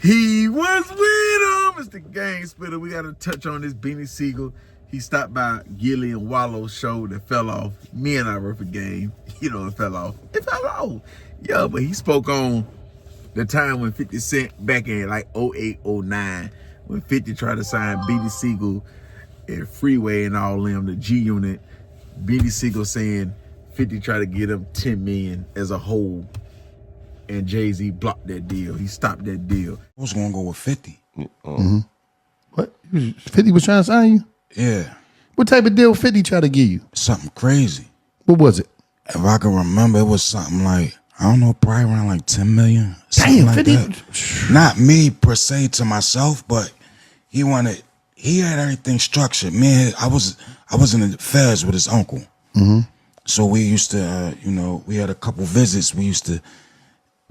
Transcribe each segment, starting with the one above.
He was with him. It's the gang spitter. We got to touch on this Beanie Sigel. He stopped by Gilly and Wallow's show that fell off. Me and I were for game. You know, it fell off. It fell off. Yeah, but he spoke on the time when 50 Cent, back in like 08, 09, when 50 tried to sign Beanie Sigel and Freeway and all them, the G Unit. Beanie Sigel saying 50 tried to get him 10 million as a whole. And Jay-Z blocked that deal. He stopped that deal. I was going to go with 50. What? 50 was trying to sign you? Yeah. What type of deal 50 tried to give you? Something crazy. What was it? If I can remember, it was something like, I don't know, probably around like 10 million. Damn, like 50. That. Not me per se to myself, but he had everything structured. Man, I was in the feds with his uncle. So we used to, we had a couple visits. We used to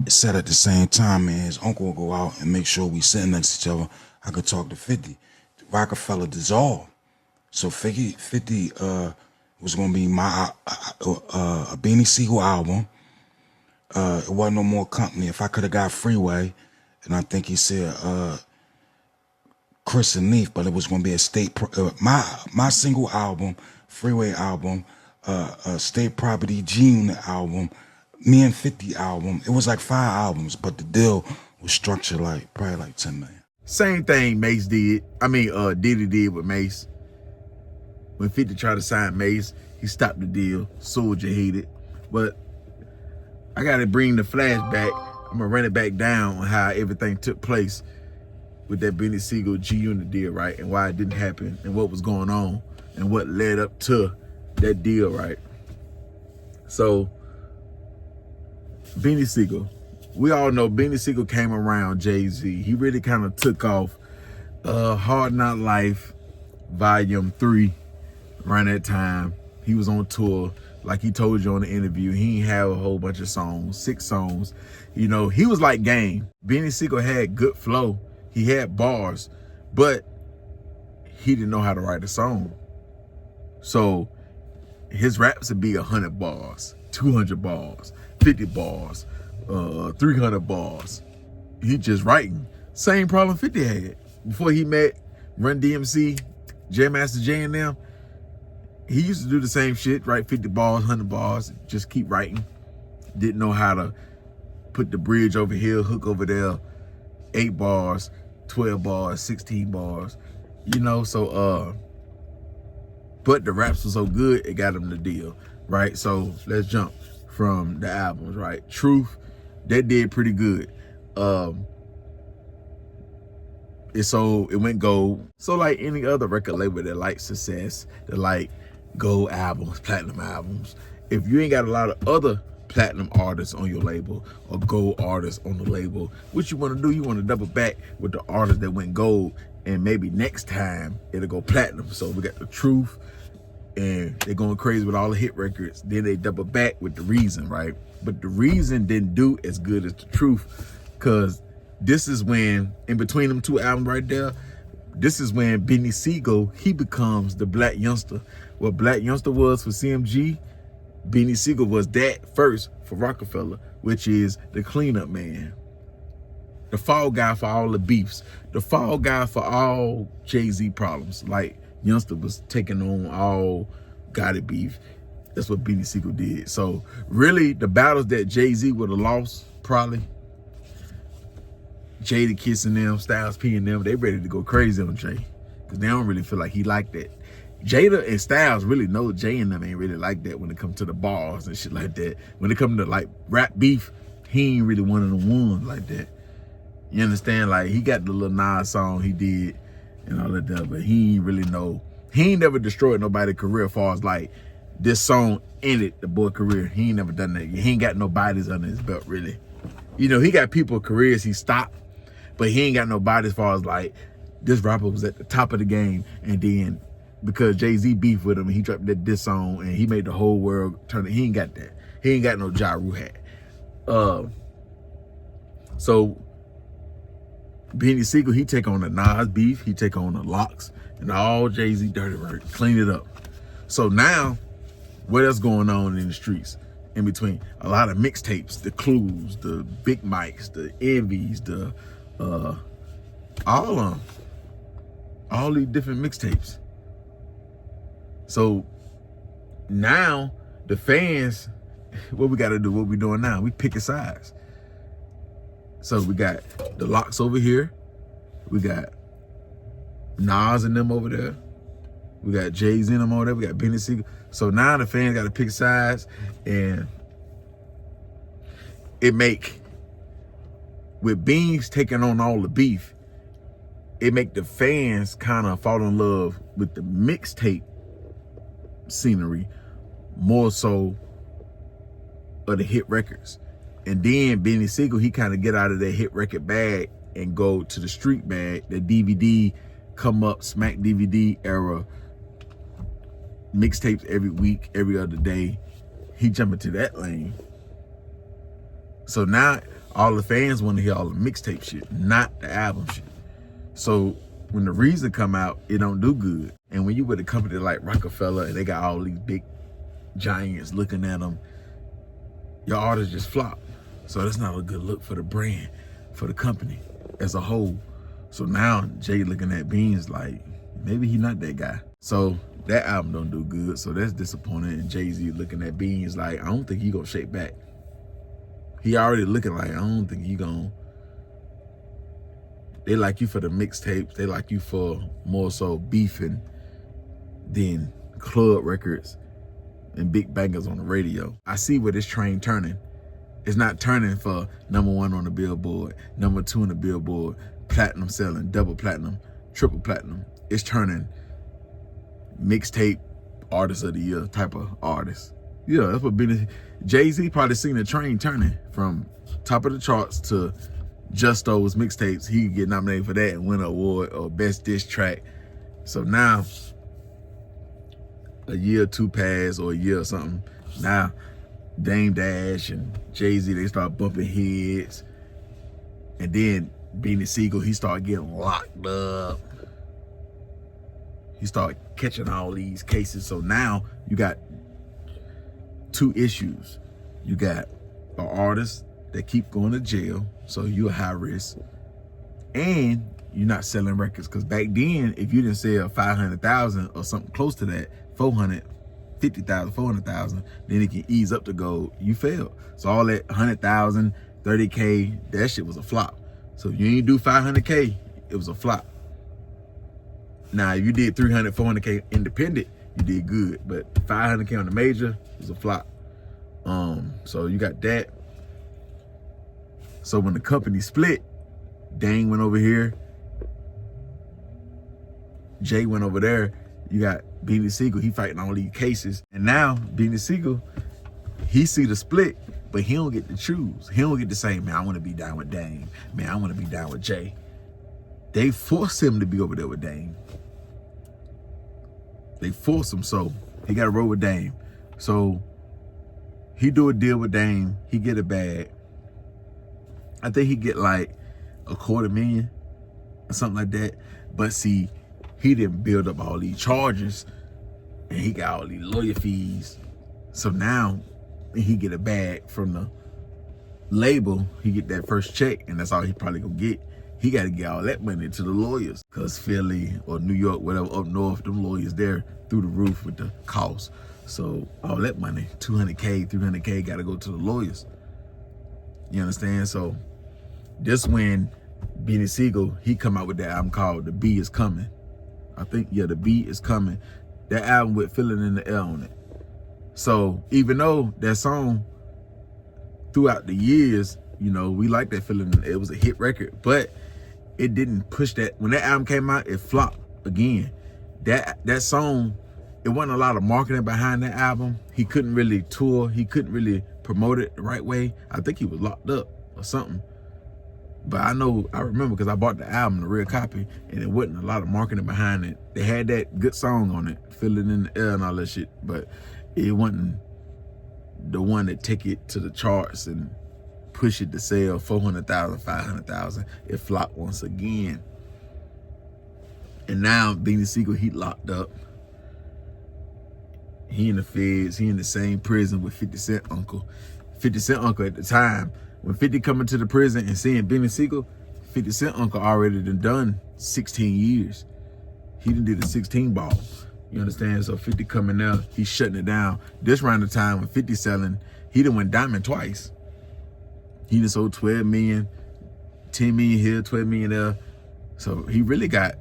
sit at the same time, and his uncle would go out and make sure we sitting next to each other. I could talk to 50. Roc-A-Fella dissolved. So 50 was going to be my a Beanie Sigel album. It wasn't no more company. If I could have got Freeway, and I think he said Chris and Neef, but it was going to be a state my single album, Freeway album, State Property G Unit album, me and 50 album. It was like 5 albums, but the deal was structured like probably like 10 million. Same thing Mace did. Diddy did with Mace. When 50 tried to sign Mace, he stopped the deal. Soulja hated. But I gotta bring the flashback. I'm gonna run it back down on how everything took place with that Beanie Sigel G Unit deal, right? And why it didn't happen and what was going on and what led up to that deal, right? So Beanie Sigel, we all know Beanie Sigel came around Jay-Z. He really kind of took off Hard Knock Life Volume 3 around that time. He was on tour. Like he told you on the interview, he ain't have a whole bunch of songs, 6 songs. You know, he was like Game. Beanie Sigel had good flow. He had bars, but he didn't know how to write a song. So his raps would be 100 bars, 200 bars, 50 bars, 300 bars. He just writing. Same problem 50 had. Before he met Run DMC, J Master J and them, he used to do the same shit, write 50 bars, 100 bars, just keep writing. Didn't know how to put the bridge over here, hook over there, 8 bars, 12 bars, 16 bars, but the raps were so good, it got him the deal, right? So let's jump from the albums, right? Truth, that did pretty good. It went gold. So like any other record label that like success, that like gold albums, platinum albums, if you ain't got a lot of other platinum artists on your label or gold artists on the label, what you want to do, you want to double back with the artists that went gold, and maybe next time it'll go platinum. So we got the Truth, and they're going crazy with all the hit records. Then they double back with the Reason, right? But the Reason didn't do as good as the Truth, because this is when, in between them 2 albums right there, this is when Beanie Sigel, he becomes the Black Youngster. What Black Youngster was for CMG, Beanie Sigel was that first for Roc-A-Fella, which is the cleanup man, the fall guy for all the beefs, the fall guy for all Jay-Z problems. Like Youngster was taking on all Gotti beef. That's what Beanie Sigel did. So really, the battles that Jay-Z would have lost, probably Jada Kiss and them, Styles P and them, they ready to go crazy on Jay, because they don't really feel like he like that. Jada and Styles really know Jay and them ain't really like that when it comes to the bars and shit like that. When it comes to like rap beef, he ain't really one of the ones like that. You understand? Like he got the little Nas song he did and all of that, but he ain't really know. He ain't never destroyed nobody's career as far as like this song ended the boy career. He ain't never done that. He ain't got no bodies under his belt really. You know, he got people careers he stopped, but he ain't got no body as far as like this rapper was at the top of the game, and then because Jay-Z beefed with him and he dropped that diss song and he made the whole world turn it. He ain't got that. He ain't got no Ja Rule hat. So Beanie Sigel, he take on the Nas beef, he take on the Locks and all Jay-Z dirty work, clean it up. So now, what else going on in the streets? In between, a lot of mixtapes, the Clues, the Big Mics, the Envies, the all of them, all these different mixtapes. So now the fans, what we got to do, what we doing now, we picking sides. So we got the Locks over here, we got Nas and them over there, we got Jay-Z and them over there, we got Beanie Sigel. So now the fans got to pick sides, and it make, with Beans taking on all the beef, it make the fans kind of fall in love with the mixtape scenery more so of the hit records. And then Beanie Sigel, he kind of get out of that hit record bag and go to the street bag, the DVD come up, smack DVD era, mixtapes every week, every other day. He jump into that lane. So now all the fans want to hear all the mixtape shit, not the album shit. So when the Reason come out, it don't do good. And when you with a company like Roc-A-Fella and they got all these big giants looking at them, your artists just flop. So that's not a good look for the brand, for the company as a whole. So now Jay looking at Beans like, maybe he not that guy. So that album don't do good. So that's disappointing. And Jay-Z looking at Beans like, I don't think he gonna shake back. He already looking like, I don't think he gonna. They like you for the mixtapes. They like you for more so beefing than club records and big bangers on the radio. I see where this train turning. It's not turning for #1 on the Billboard, #2 on the Billboard, platinum selling, double platinum, triple platinum. It's turning mixtape artist of the year type of artist. Yeah, that's what Jay-Z probably seen the train turning from top of the charts to just those mixtapes. He could get nominated for that and win an award or best diss track. So now, a year or two passed, or a year or something. Now, Dame Dash and Jay-Z, they start bumping heads. And then Beanie Sigel, he started getting locked up. He started catching all these cases. So now you got two issues. You got an artist that keep going to jail, so you're high risk, and you're not selling records. Because back then, if you didn't sell 500,000 or something close to that, 450,000, 400,000, then it can ease up to go, you failed. So all that 100,000, 30K, that shit was a flop. So if you ain't do 500K, it was a flop. Now, if you did 300, 400K independent, you did good. But 500K on the major was a flop. So you got that. So when the company split, Dane went over here, Jay went over there. You got Beanie Sigel, he fighting all these cases. And now Beanie Sigel, he see the split, but he don't get to choose. He don't get to say, man, I want to be down with Dame. Man, I want to be down with Jay. They force him to be over there with Dame. They force him, so he got to roll with Dame. So he do a deal with Dame, he get a bag. I think he get like $250,000 or something like that. But see, he didn't build up all these charges and he got all these lawyer fees. So now he get a bag from the label, he get that first check, and that's all he probably gonna get. He gotta get all that money to the lawyers, cause Philly or New York, whatever, up north, them lawyers there through the roof with the cost. So all that money, 200K, 300K, gotta go to the lawyers. You understand? So this when Beanie Sigel, he come out with that album called The Bee Is Coming. I think, yeah, The Bee Is Coming. That album with Feeling in the Air on it. So even though that song throughout the years, you know, we like that Feeling in the Air, it was a hit record, but it didn't push that. When that album came out, it flopped again. That song, it wasn't a lot of marketing behind that album. He couldn't really tour. He couldn't really promote it the right way. I think he was locked up or something. But I remember because I bought the album, the real copy, and it wasn't a lot of marketing behind it. They had that good song on it, Feeling in the Air and all that shit, but it wasn't the one that take it to the charts and push it to sell 400,000, 500,000. It flopped once again. And now Beanie Sigel, he locked up. He in the feds. He in the same prison with 50 Cent uncle. 50 Cent uncle at the time, when 50 coming to the prison and seeing Beanie Sigel, 50 Cent uncle already done 16 years. He done did a 16 ball. You understand? So 50 coming out, he's shutting it down. This round of time when 50 selling, he done went diamond twice. He done sold 12 million, 10 million here, 12 million there. So he really got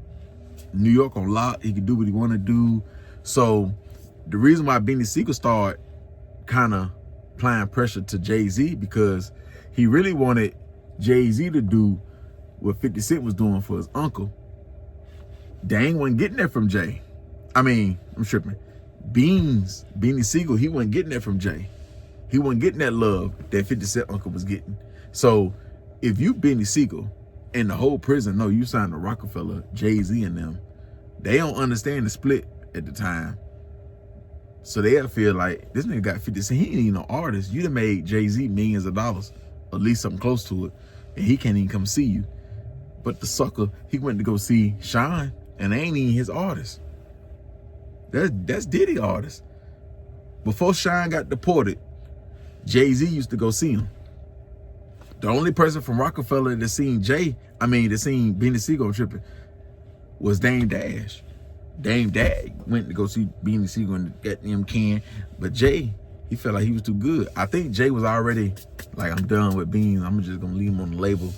New York on lock. He can do what he want to do. So the reason why Beanie Sigel started kind of applying pressure to Jay-Z, because he really wanted Jay-Z to do what 50 Cent was doing for his uncle. Dang wasn't getting that from Jay. I mean, I'm tripping. Beanie Sigel, he wasn't getting that from Jay. He wasn't getting that love that 50 Cent uncle was getting. So if you Beanie Sigel and the whole prison know you signed to Roc-A-Fella, Jay-Z and them, they don't understand the split at the time. So they'll feel like, this nigga got 50 Cent. He ain't even no artist. You done made Jay-Z millions of dollars, at least something close to it, and he can't even come see you. But the sucker, he went to go see Sean, and they ain't even his artist. That's Diddy artist. Before Sean got deported, Jay-Z used to go see him. The only person from Roc-A-Fella that seen Beanie Sigel tripping was Dame Dash. Dame Dash went to go see Beanie Sigel and get him can, but Jay, he felt like he was too good. I think Jay was already like, I'm done with Beans. I'm just gonna leave him on the label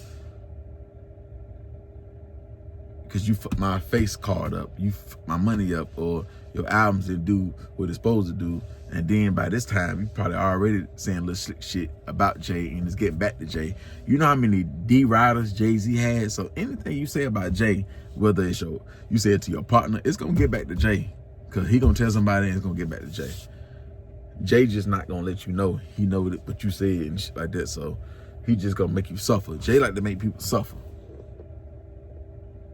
because you fucked my face card up, you fucked my money up, or your albums didn't do what it's supposed to do. And then by this time, you probably already saying little slick shit about Jay, and it's getting back to Jay. You know how many D riders Jay-Z had? So anything you say about Jay, whether it's you say it to your partner, it's gonna get back to Jay, because he gonna tell somebody and it's gonna get back to Jay. Jay just not gonna let you know he know what you said and shit like that. So he just gonna make you suffer. Jay like to make people suffer.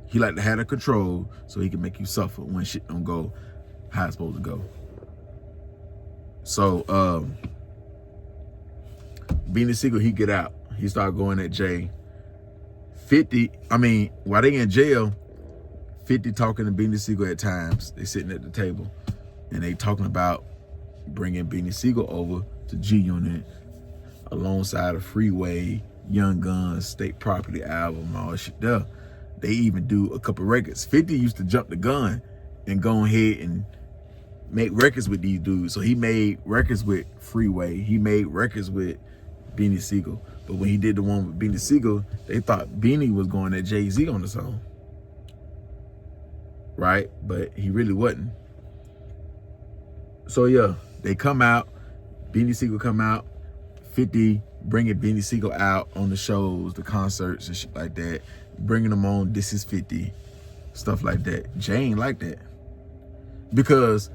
He like to have the control so he can make you suffer when shit don't go how it's supposed to go. So Beanie Sigel, he get out. He started going at Jay. 50, while they in jail, 50 talking to Beanie Sigel at times. They sitting at the table and they talking about bringing Beanie Sigel over to G Unit alongside a Freeway, Young Guns, State Property album, all that shit there. They even do a couple records. 50 used to jump the gun and go ahead and make records with these dudes. So he made records with Freeway. He made records with Beanie Sigel. But when he did the one with Beanie Sigel, they thought Beanie was going at Jay-Z on the song. Right? But he really wasn't. So yeah, they come out. Beanie Sigel come out. 50 bringing Beanie Sigel out on the shows, the concerts and shit like that. Bringing them on This Is 50. Stuff like that. Jay ain't like that. Because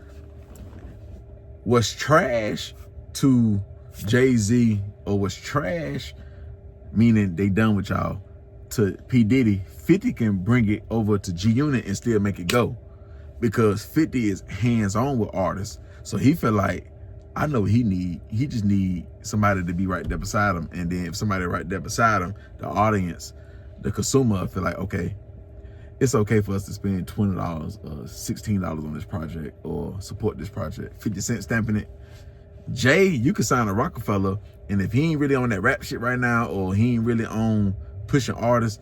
what's trash to Jay-Z, or what's trash, meaning they done with y'all, to P. Diddy, 50 can bring it over to G Unit and still make it go. Because 50 is hands-on with artists. So he felt like, I know what he need. He just need somebody to be right there beside him. And then if somebody right there beside him, the audience, the consumer, feel like, okay, it's okay for us to spend $20 or $16 on this project or support this project. 50 Cent stamping it. Jay, you can sign a Roc-A-Fella, and if he ain't really on that rap shit right now, or he ain't really on pushing artists,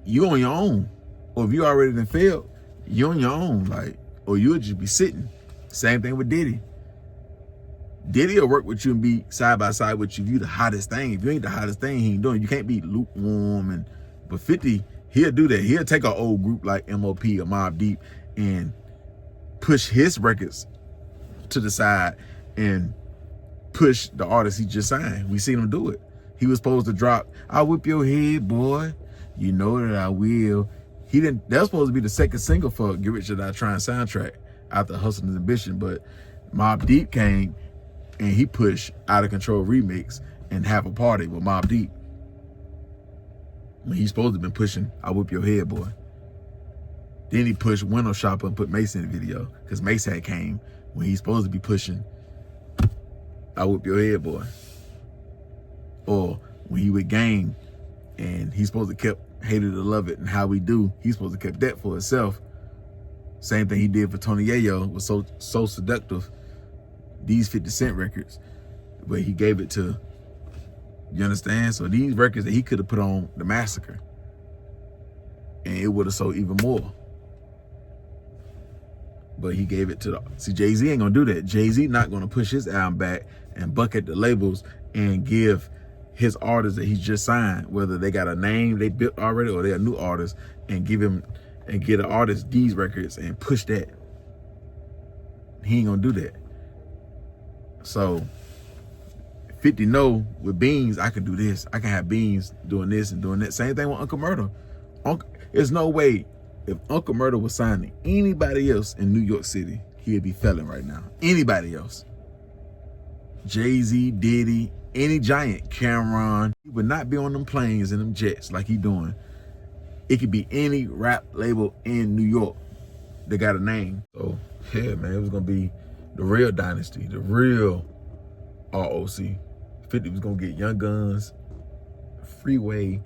you on your own. Or if you already done failed, you on your own, like, or you'll just be sitting. Same thing with Diddy. Diddy will work with you and be side by side with you if you the hottest thing. If you ain't the hottest thing, he ain't doing. You can't be lukewarm. But 50, he'll do that. He'll take an old group like MOP or Mobb Deep and push his records to the side and push the artist he just signed. We seen him do it. He was supposed to drop, I'll whip your head, boy. You know that I will. He didn't. That was supposed to be the second single for Get Rich or Die Trying soundtrack after Hustle and Ambition. But Mobb Deep came and he pushed Out of Control remix and Have a Party with Mobb Deep. When he's supposed to have been pushing I Whip Your Head, Boy. Then he pushed Window Shopper and put Mace in the video, because Mace had came when he's supposed to be pushing I Whip Your Head, Boy. Or when he with Game and he's supposed to kept Hated to Love It and How We Do, he's supposed to kept that for himself. Same thing he did for Tony Yayo was so Seductive. These 50 Cent records, but he gave it to, you understand? So these records that he could have put on The Massacre, and it would have sold even more. But he gave it to see, Jay-Z ain't gonna do that. Jay-Z not gonna push his album back and bucket the labels and give his artists that he's just signed, whether they got a name they built already or they're a new artist, and give him and get an artist these records and push that. He ain't gonna do that. So 50 know with Beans, I can do this. I can have Beans doing this and doing that. Same thing with Uncle Murder. There's no way if Uncle Murder was signed to anybody else in New York City, he'd be felon right now. Anybody else. Jay-Z, Diddy, any giant, Cameron, he would not be on them planes and them jets like he doing. It could be any rap label in New York that got a name. So yeah, man, it was gonna be the real dynasty, the real ROC. 50 was gonna get Young Guns, Freeway,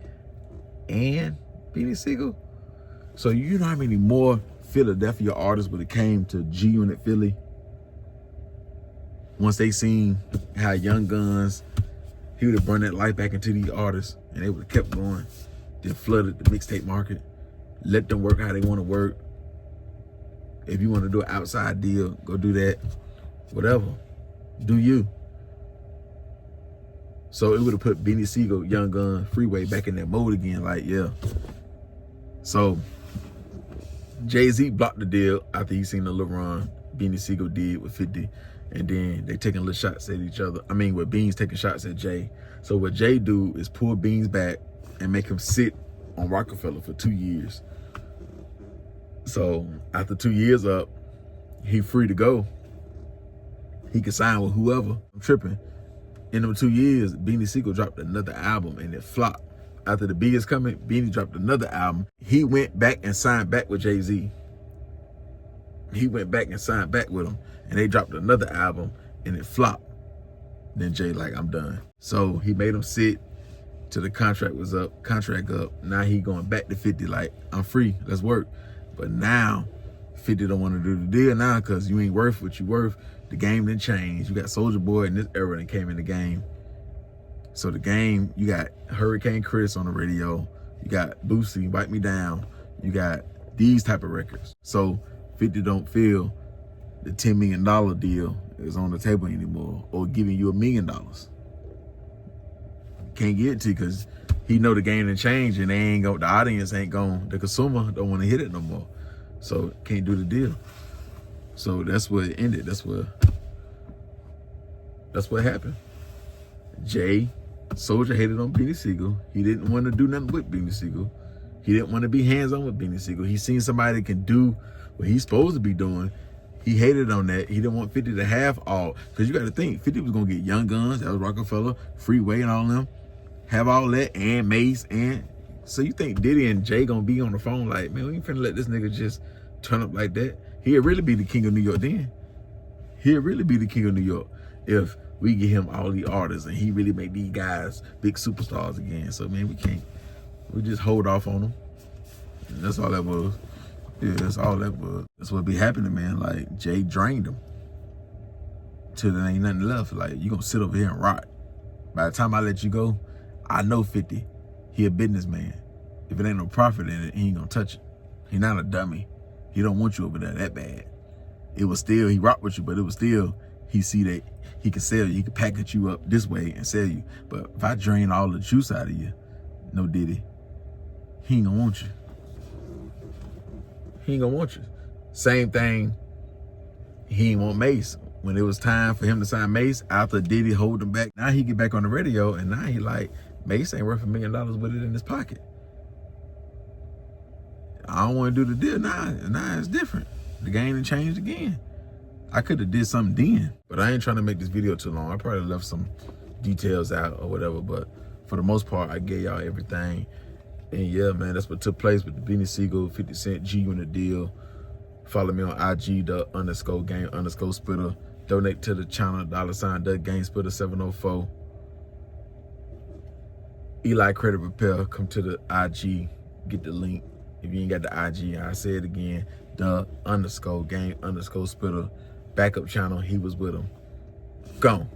and Beanie Sigel. So you know how many more Philadelphia artists would have came to G Unit Philly once they seen how Young Guns, he would have brought that life back into these artists, and they would have kept going, then flooded the mixtape market, let them work how they want to work. If you want to do an outside deal, go do that. Whatever, do you. So it would have put Beanie Sigel, Young Gun, Freeway back in that mode again, like, yeah. So Jay-Z blocked the deal after he seen the little run Beanie Sigel did with 50. And then they taking little shots at each other. I mean, with Beans taking shots at Jay. So what Jay do is pull Beans back and make him sit on Roc-A-Fella for 2 years. So after 2 years up, he free to go. He can sign with whoever. I'm tripping. In them 2 years, Beanie Sigel dropped another album and it flopped. After The Bee Is Coming, Beanie dropped another album. He went back and signed back with Jay-Z. He went back and signed back with him. And they dropped another album and it flopped. Then Jay like, I'm done. So he made him sit till the contract was up, Now he going back to 50 like, I'm free, let's work. But now 50 don't want to do the deal now because you ain't worth what you worth. The game didn't change. You got Soulja Boy in this era that came in the game. So the game, you got Hurricane Chris on the radio. You got Boosie, Wipe Me Down. You got these type of records. So 50 don't feel the $10 million deal is on the table anymore, or giving you $1 million. Can't get it to you because he know the game done changed and they ain't go, the audience ain't gone, the consumer don't want to hit it no more. So can't do the deal. So that's what it ended. That's what happened. Jay, Soulja hated on Beanie Sigel. He didn't want to do nothing with Beanie Sigel. He didn't want to be hands-on with Beanie Sigel. He seen somebody that can do what he's supposed to be doing. He hated on that. He didn't want 50 to have all. Because you got to think, 50 was going to get Young Guns, that was Roc-A-Fella, Freeway and all them. Have all that, and Mace. And so you think Diddy and Jay going to be on the phone like, man, we ain't finna let this nigga just turn up like that. He'd really be the king of New York then. He'd really be the king of New York if we get him all the artists and he really make these guys big superstars again. So, man, we can't. We just hold off on them. And that's all that was. Yeah, that's all that was. That's what be happening, man. Like, Jay drained him till there ain't nothing left. Like, you gonna sit over here and rot. By the time I let you go, I know 50. He a businessman. If it ain't no profit in it, he ain't gonna touch it. He not a dummy. He don't want you over there that bad. It was still, he rocked with you, but it was still, he see that he can sell you. He can package you up this way and sell you. But if I drain all the juice out of you, no Diddy, he ain't gonna want you. He ain't gonna want you. Same thing, he ain't want Mace. When it was time for him to sign Mace, after Diddy hold him back, now he get back on the radio and now he like, Mace ain't worth $1 million with it in his pocket. I don't want to do the deal now. Now it's different. The game done changed again. I could have did something then, but I ain't trying to make this video too long. I probably left some details out or whatever, but for the most part, I gave y'all everything. And yeah, man, that's what took place with the Beanie Sigel 50 Cent G Unit deal. Follow me on IG, _game_spitter. Donate to the channel, $Game Spitter 704. Eli Credit Repair, come to the IG, get the link. If you ain't got the IG, I say it again, _Game_Spitter. Backup channel, he was with him. Gone.